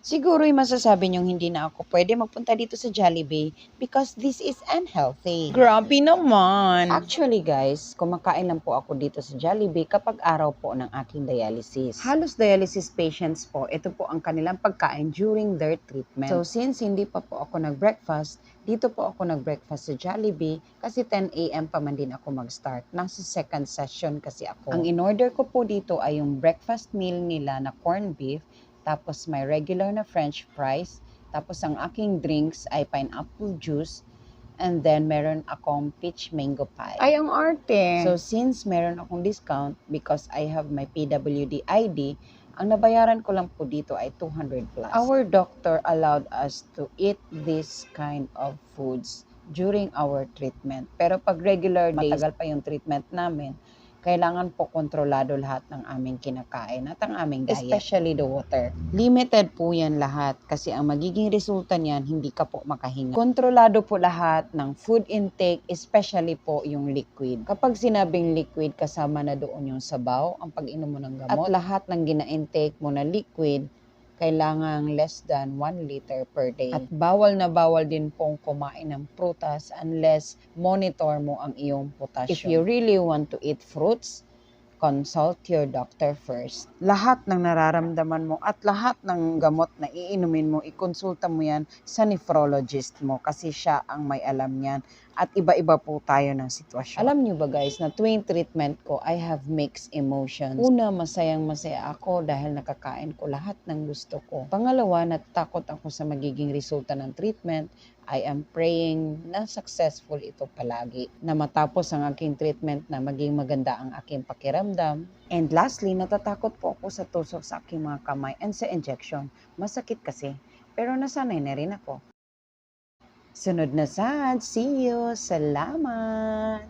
Siguro'y masasabi niyong hindi na ako pwede magpunta dito sa Jollibee because this is unhealthy. Grabe naman. Actually guys, kumakain lang po ako dito sa Jollibee kapag araw po ng aking dialysis. Halos dialysis patients po, ito po ang kanilang pagkain during their treatment. So since hindi pa po ako nag-breakfast, dito po ako nag-breakfast sa Jollibee kasi 10 a.m. pa man din ako mag-start. Nasa second session kasi ako. Ang in-order ko po dito ay yung breakfast meal nila na corned beef, tapos may regular na french fries, tapos ang aking drinks ay pineapple juice, and then meron akong peach mango pie. Ay, ang arte. So since meron akong discount because I have my PWD ID, ang nabayaran ko lang po dito ay 200 plus. Our doctor allowed us to eat this kind of foods during our treatment. Pero pag regular days, matagal pa yung treatment namin, kailangan po kontrolado lahat ng aming kinakain at ang aming diet. Especially the water. Limited po yan lahat kasi ang magiging resulta niyan, hindi ka po makahinga. Kontrolado po lahat ng food intake, especially po yung liquid. Kapag sinabing liquid, kasama na doon yung sabaw, ang pag-inom mo ng gamot, at lahat ng gina-intake mo na liquid, kailangang less than 1 liter per day. At bawal na bawal din pong kumain ng prutas unless monitor mo ang iyong potassium. If you really want to eat fruits, consult your doctor first. Lahat ng nararamdaman mo at lahat ng gamot na iinumin mo, ikonsulta mo yan sa nephrologist mo kasi siya ang may alam yan. At iba-iba po tayo ng sitwasyon. Alam niyo ba guys, na tuwing treatment ko, I have mixed emotions. Una, masayang-masaya ako dahil nakakain ko lahat ng gusto ko. Pangalawa, natatakot ako sa magiging resulta ng treatment. I am praying na successful ito palagi. Na matapos ang aking treatment na maging maganda ang aking pakiramdam. And lastly, natatakot po ako sa tusok sa aking mga kamay and sa injection. Masakit kasi. Pero nasanay na rin ako. Sunod na sad. See you. Salamat!